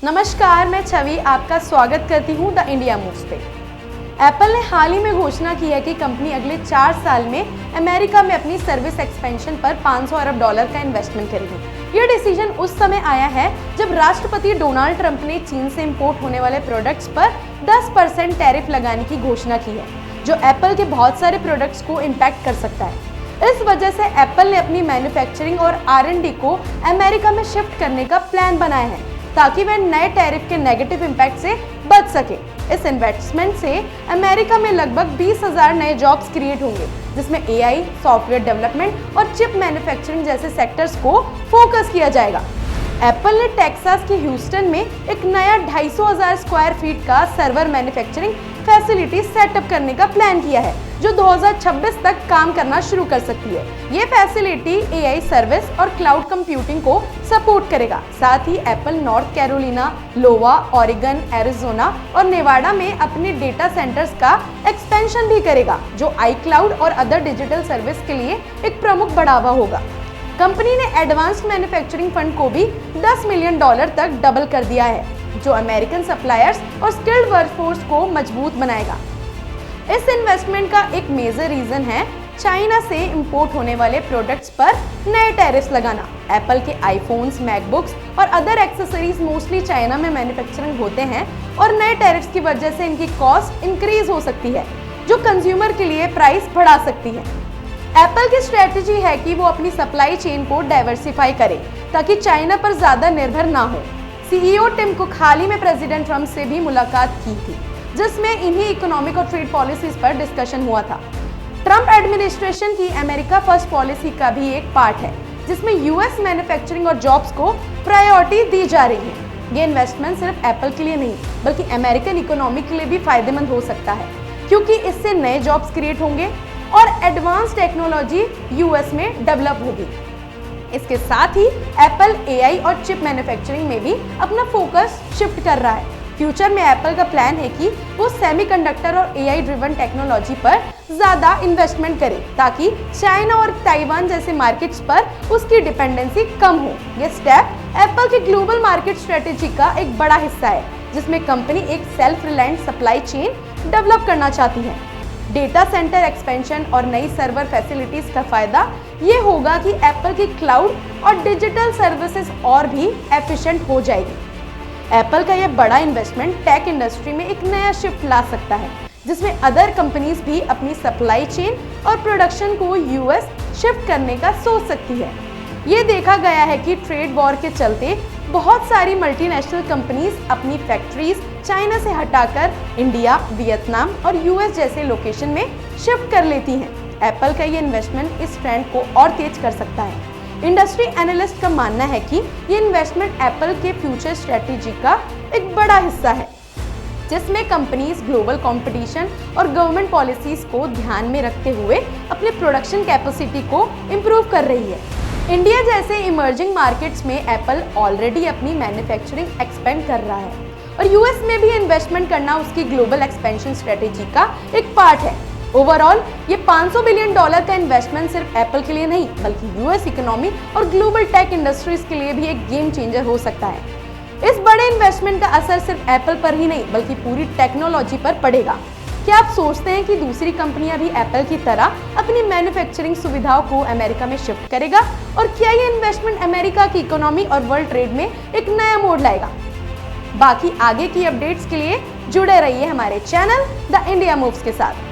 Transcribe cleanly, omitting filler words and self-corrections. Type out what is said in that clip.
नमस्कार, मैं छवि आपका स्वागत करती हूँ द इंडिया मूव्स पे। एप्पल ने हाल ही में घोषणा की है कि कंपनी अगले 4 साल में अमेरिका में अपनी सर्विस एक्सपेंशन पर $500 अरब का इन्वेस्टमेंट करेगी। यह डिसीजन उस समय आया है जब राष्ट्रपति डोनाल्ड ट्रंप ने चीन से इंपोर्ट होने वाले प्रोडक्ट्स पर 10% टैरिफ लगाने की घोषणा की है, जो एप्पल के बहुत सारे प्रोडक्ट्स को इम्पैक्ट कर सकता है। इस वजह से एप्पल ने अपनी मैन्युफैक्चरिंग और R&D को अमेरिका में शिफ्ट करने का प्लान बनाया है ताकि वह नए टैरिफ के नेगेटिव इम्पैक्ट से बच सके। इस इन्वेस्टमेंट से अमेरिका में लगभग 20,000 नए जॉब्स क्रिएट होंगे, जिसमें AI, सॉफ्टवेयर डेवलपमेंट और चिप मैन्युफैक्चरिंग जैसे सेक्टर्स को फोकस किया जाएगा। एप्पल ने टेक्सास के ह्यूस्टन में एक नया 250,000 स्क्वायर फीट का सर्वर मैन्युफैक्चरिंग फैसिलिटी सेटअप करने का प्लान किया है, जो 2026 तक काम करना शुरू कर सकती है। ये फैसिलिटी AI सर्विस और क्लाउड कंप्यूटिंग को सपोर्ट करेगा। साथ ही Apple North Carolina, Iowa, Oregon, Arizona और नेवाडा में अपने डेटा सेंटर्स का एक्सपेंशन भी करेगा, जो iCloud और अदर डिजिटल सर्विस के लिए एक प्रमुख बढ़ावा होगा। कंपनी ने एडवांस्ड मैन्युफैक्चरिंग फंड को भी $10 मिलियन तक डबल कर दिया है, जो अमेरिकन सप्लायर्स और स्किल्ड वर्कफोर्स को मजबूत बनाएगा। इस इन्वेस्टमेंट का एक मेजर रीजन है चाइना से इंपोर्ट होने वाले प्रोडक्ट्स पर नए टैरिफ्स लगाना। एप्पल के आईफोन्स, मैकबुक्स और अदर एक्सेसरीज मोस्टली चाइना में मैन्युफैक्चरिंग होते हैं और नए टैरिफ्स की वजह से इनकी कॉस्ट इंक्रीज हो सकती है, जो कंज्यूमर के लिए प्राइस बढ़ा सकती है। एप्पल की स्ट्रेटजी है कि वो अपनी सप्लाई चेन को डाइवर्सिफाई करे ताकि चाइना पर ज्यादा निर्भर ना हो। CEO टिम कुक हाल ही में प्रेसिडेंट ट्रंप से भी मुलाकात की थी, जिसमें इन्हीं इकोनॉमिक और ट्रेड पॉलिसीज पर डिस्कशन हुआ था। ट्रंप एडमिनिस्ट्रेशन की अमेरिका फर्स्ट पॉलिसी का भी एक पार्ट है, जिसमें US मैन्युफैक्चरिंग और जॉब्स को प्रायोरिटी दी जा रही है। ये इन्वेस्टमेंट सिर्फ एप्पल के लिए नहीं, बल्कि अमेरिकन इकोनॉमी के लिए भी फायदेमंद हो सकता है, क्योंकि इससे नए जॉब्स क्रिएट होंगे और एडवांस टेक्नोलॉजी US में डेवलप होगी। इसके साथ ही एप्पल AI और चिप मैन्युफैक्चरिंग में भी अपना फोकस शिफ्ट कर रहा है। फ्यूचर में एप्पल का प्लान है कि वो सेमीकंडक्टर और AI ड्रिवन टेक्नोलॉजी पर ज्यादा इन्वेस्टमेंट करे ताकि चाइना और ताइवान जैसे मार्केट्स पर उसकी डिपेंडेंसी कम हो। ये स्टेप एप्पल की ग्लोबल मार्केट स्ट्रेटेजी का एक बड़ा हिस्सा है, जिसमें कंपनी एक self reliant supply chain develop करना चाहती है। डेटा सेंटर एक्सपेंशन और नई सर्वर फैसिलिटीज का फायदा ये होगा कि एप्पल की क्लाउड और डिजिटल सर्विसेज और भी एफिशिएंट हो जाएगी। एप्पल का यह बड़ा इन्वेस्टमेंट टेक इंडस्ट्री में एक नया शिफ्ट ला सकता है, जिसमें अदर कंपनीज भी अपनी सप्लाई चेन और प्रोडक्शन को US शिफ्ट करने का सोच सकती है। ये देखा गया है कि ट्रेड वॉर के चलते बहुत सारी मल्टीनेशनल कंपनीज अपनी फैक्ट्रीज चाइना से हटाकर इंडिया, वियतनाम और US जैसे लोकेशन में शिफ्ट कर लेती हैं। एप्पल का ये इन्वेस्टमेंट इस ट्रेंड को और तेज कर सकता है। इंडस्ट्री एनालिस्ट का मानना है कि ये इन्वेस्टमेंट एप्पल के फ्यूचर स्ट्रेटेजी का एक बड़ा हिस्सा है, जिसमें कंपनीज ग्लोबल कंपटीशन और गवर्नमेंट पॉलिसीज को ध्यान में रखते हुए अपने प्रोडक्शन कैपेसिटी को इम्प्रूव कर रही है। इंडिया जैसे इमर्जिंग मार्केट्स में एप्पल ऑलरेडी अपनी मैन्युफैक्चरिंग एक्सपेंड कर रहा है और US में भी इन्वेस्टमेंट करना उसकी ग्लोबल एक्सपेंशन स्ट्रेटेजी का एक पार्ट है। ओवरऑल ये $500 बिलियन का इन्वेस्टमेंट सिर्फ एप्पल के लिए नहीं, बल्कि US इकोनॉमी और ग्लोबल टेक इंडस्ट्रीज के लिए भी एक गेम चेंजर हो सकता है। इस बड़े इन्वेस्टमेंट का असर सिर्फ एप्पल पर ही नहीं, बल्कि पूरी टेक्नोलॉजी पर पड़ेगा। क्या आप सोचते हैं कि दूसरी कंपनियां भी एप्पल की तरह अपनी मैन्युफैक्चरिंग सुविधाओं को अमेरिका में शिफ्ट करेगा? और क्या ये इन्वेस्टमेंट अमेरिका की इकोनॉमी और वर्ल्ड ट्रेड में एक नया मोड़ लाएगा? बाकी आगे की अपडेट्स के लिए जुड़े रहिए हमारे चैनल द इंडिया मूव्स के साथ।